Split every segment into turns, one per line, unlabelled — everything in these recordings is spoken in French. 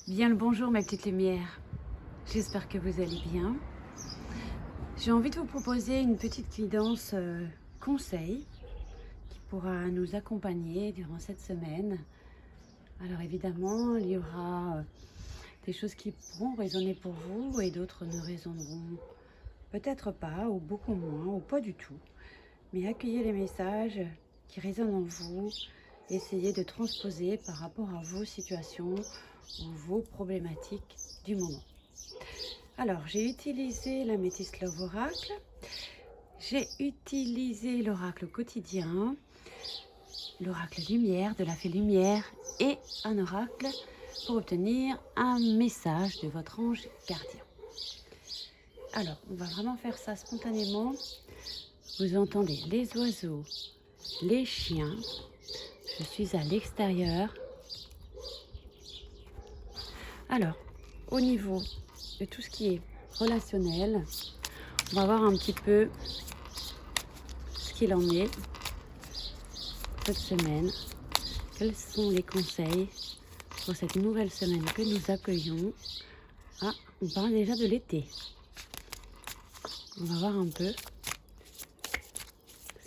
Bien le bonjour mes petites lumières, j'espère que vous allez bien. J'ai envie de vous proposer une petite guidance conseil qui pourra nous accompagner durant cette semaine. Alors évidemment, il y aura des choses qui pourront résonner pour vous et d'autres ne résonneront peut-être pas ou beaucoup moins ou pas du tout. Mais accueillez les messages qui résonnent en vous, essayez de transposer par rapport à vos situations ou vos problématiques du moment. Alors, j'ai utilisé la Métis Love Oracle, j'ai utilisé l'oracle quotidien, l'oracle lumière de la fée lumière et un oracle pour obtenir un message de votre ange gardien. Alors, on va vraiment faire ça spontanément. Vous entendez les oiseaux, les chiens. Je suis à l'extérieur. Alors, au niveau de tout ce qui est relationnel, on va voir un petit peu ce qu'il en est cette semaine. Quels sont les conseils pour cette nouvelle semaine que nous accueillons? Ah, on parle déjà de l'été. On va voir un peu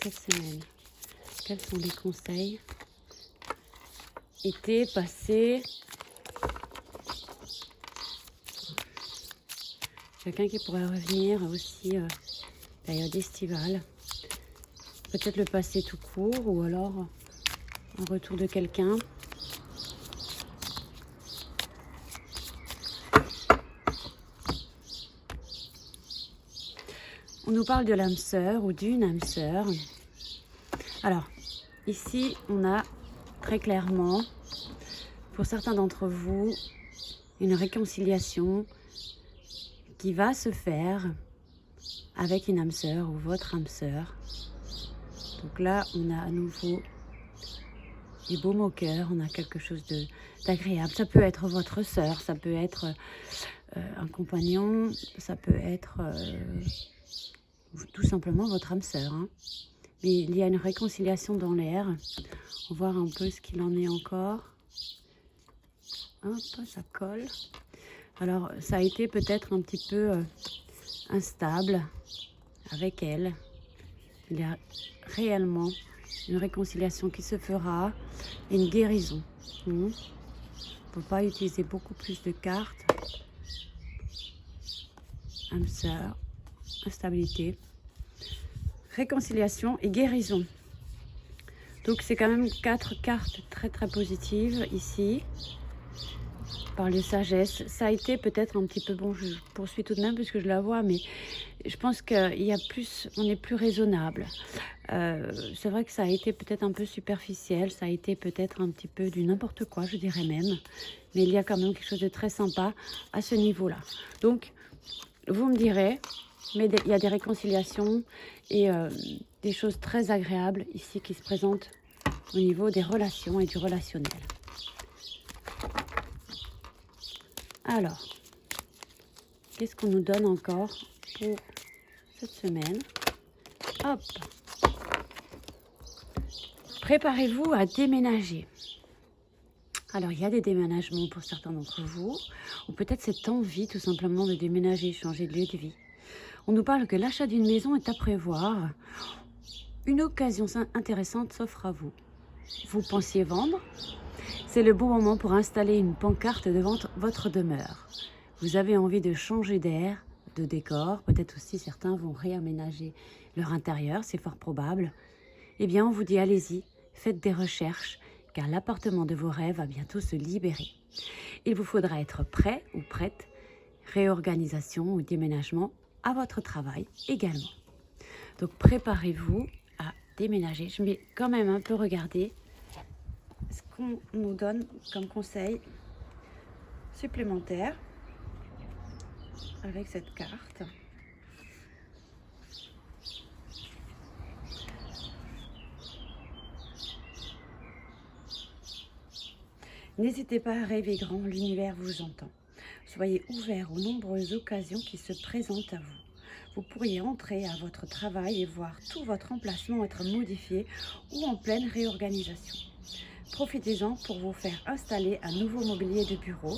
cette semaine. Quels sont les conseils? Été passé. Quelqu'un qui pourrait revenir aussi, période estivale. Peut-être le passé tout court ou alors un retour de quelqu'un. On nous parle de l'âme sœur ou d'une âme sœur. Alors, ici, on a très clairement, pour certains d'entre vous, une réconciliation qui va se faire avec une âme sœur ou votre âme sœur. Donc là, on a à nouveau des beaux mots cœurs, on a quelque chose d'agréable. Ça peut être votre sœur, ça peut être un compagnon, ça peut être tout simplement votre âme sœur. Hein. Mais il y a une réconciliation dans l'air. On va voir un peu ce qu'il en est encore. Hop, ça colle. Alors, ça a été peut-être un petit peu instable avec elle. Il y a réellement une réconciliation qui se fera et une guérison. On ne peut pas utiliser beaucoup plus de cartes. Âme sœur, instabilité, réconciliation et guérison. Donc c'est quand même 4 cartes très très positives ici. Par de sagesse. Ça a été peut-être un petit peu, bon, je poursuis tout de même parce que je la vois, mais je pense qu'il y a plus, on est plus raisonnable. C'est vrai que ça a été peut-être un peu superficiel, ça a été peut-être un petit peu du n'importe quoi, je dirais même. Mais il y a quand même quelque chose de très sympa à ce niveau-là. Donc, vous me direz, mais il y a des réconciliations et des choses très agréables ici qui se présentent au niveau des relations et du relationnel. Alors, qu'est-ce qu'on nous donne encore pour cette semaine? Hop! Préparez-vous à déménager. Alors, il y a des déménagements pour certains d'entre vous, ou peut-être cette envie tout simplement de déménager, changer de lieu de vie. On nous parle que l'achat d'une maison est à prévoir. Une occasion intéressante s'offre à vous. Vous pensiez vendre? C'est le bon moment pour installer une pancarte devant votre demeure. Vous avez envie de changer d'air, de décor, peut-être aussi certains vont réaménager leur intérieur, c'est fort probable. Eh bien, on vous dit allez-y, faites des recherches, car l'appartement de vos rêves va bientôt se libérer. Il vous faudra être prêt ou prête, réorganisation ou déménagement à votre travail également. Donc préparez-vous à déménager. Je vais quand même un peu regarder ce qu'on nous donne comme conseil supplémentaire avec cette carte. N'hésitez pas à rêver grand, l'univers vous entend. Soyez ouvert aux nombreuses occasions qui se présentent à vous. Vous pourriez entrer à votre travail et voir tout votre emplacement être modifié ou en pleine réorganisation. Profitez-en pour vous faire installer un nouveau mobilier de bureau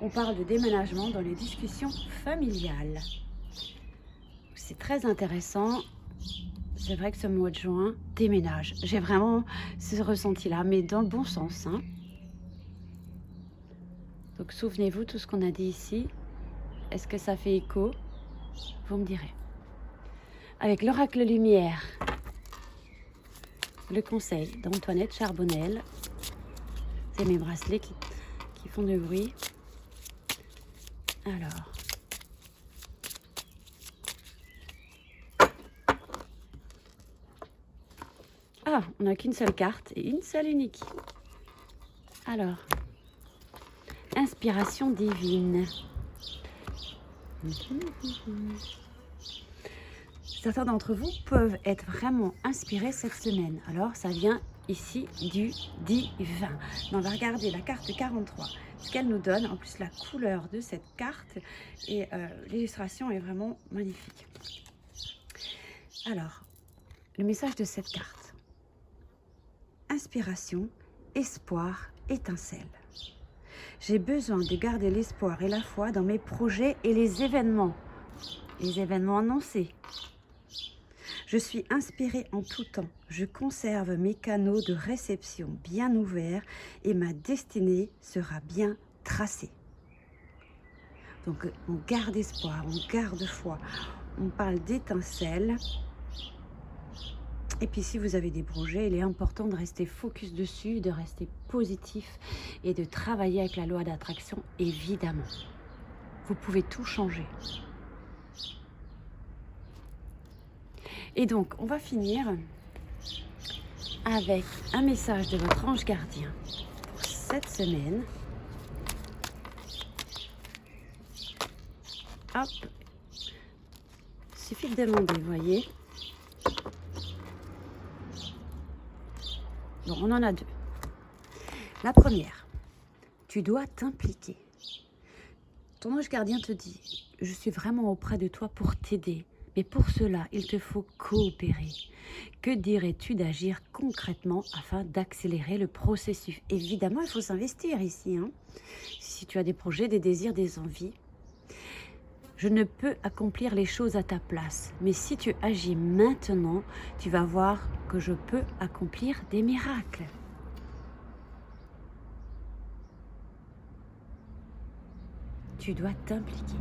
on parle de déménagement dans les discussions familiales. C'est très intéressant. C'est vrai que ce mois de juin, déménage. J'ai vraiment ce ressenti-là, mais dans le bon sens, hein. Donc souvenez-vous tout ce qu'on a dit ici. Est-ce que ça fait écho? Vous me direz. Avec l'oracle lumière, le conseil d'Antoinette Charbonnel. C'est mes bracelets qui font du bruit. Alors. Ah, on n'a qu'une seule carte et une seule unique. Alors. Inspiration divine. Certains d'entre vous peuvent être vraiment inspirés cette semaine. Alors, ça vient ici du divin. On va regarder la carte 43. Ce qu'elle nous donne, en plus la couleur de cette carte et l'illustration est vraiment magnifique. Alors, le message de cette carte. Inspiration, espoir, étincelle. J'ai besoin de garder l'espoir et la foi dans mes projets et les événements annoncés. Je suis inspirée en tout temps. Je conserve mes canaux de réception bien ouverts et ma destinée sera bien tracée. Donc, on garde espoir, on garde foi. On parle d'étincelles. Et puis si vous avez des projets, il est important de rester focus dessus, de rester positif et de travailler avec la loi d'attraction, évidemment. Vous pouvez tout changer. Et donc, on va finir avec un message de votre ange gardien pour cette semaine. Hop, il suffit de demander, vous voyez. Bon, on en a deux. La première, tu dois t'impliquer. Ton ange gardien te dit, je suis vraiment auprès de toi pour t'aider. Mais pour cela, il te faut coopérer. Que dirais-tu d'agir concrètement afin d'accélérer le processus? Évidemment, il faut s'investir ici, hein. Si tu as des projets, des désirs, des envies. Je ne peux accomplir les choses à ta place, mais si tu agis maintenant, tu vas voir que je peux accomplir des miracles. Tu dois t'impliquer.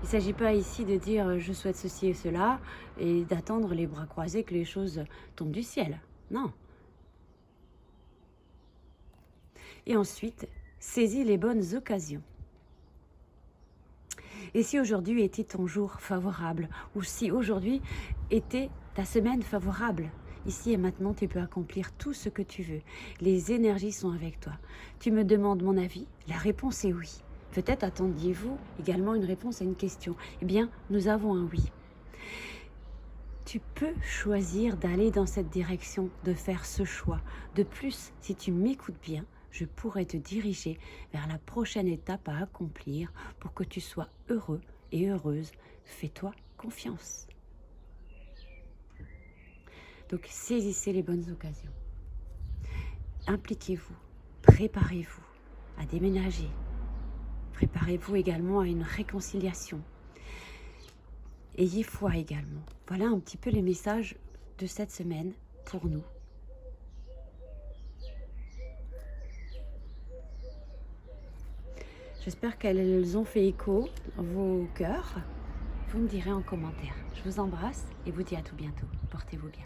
Il ne s'agit pas ici de dire je souhaite ceci et cela et d'attendre les bras croisés que les choses tombent du ciel. Non. Et ensuite, saisis les bonnes occasions. Et si aujourd'hui était ton jour favorable, ou si aujourd'hui était ta semaine favorable, ici et maintenant, tu peux accomplir tout ce que tu veux. Les énergies sont avec toi. Tu me demandes mon avis? La réponse est oui. Peut-être attendiez-vous également une réponse à une question. Eh bien, nous avons un oui. Tu peux choisir d'aller dans cette direction, de faire ce choix. De plus, si tu m'écoutes bien, je pourrais te diriger vers la prochaine étape à accomplir pour que tu sois heureux et heureuse. Fais-toi confiance. Donc, saisissez les bonnes occasions. Impliquez-vous, préparez-vous à déménager. Préparez-vous également à une réconciliation. Ayez foi également. Voilà un petit peu les messages de cette semaine pour nous. J'espère qu'elles ont fait écho dans vos cœurs. Vous me direz en commentaire. Je vous embrasse et vous dis à tout bientôt. Portez-vous bien.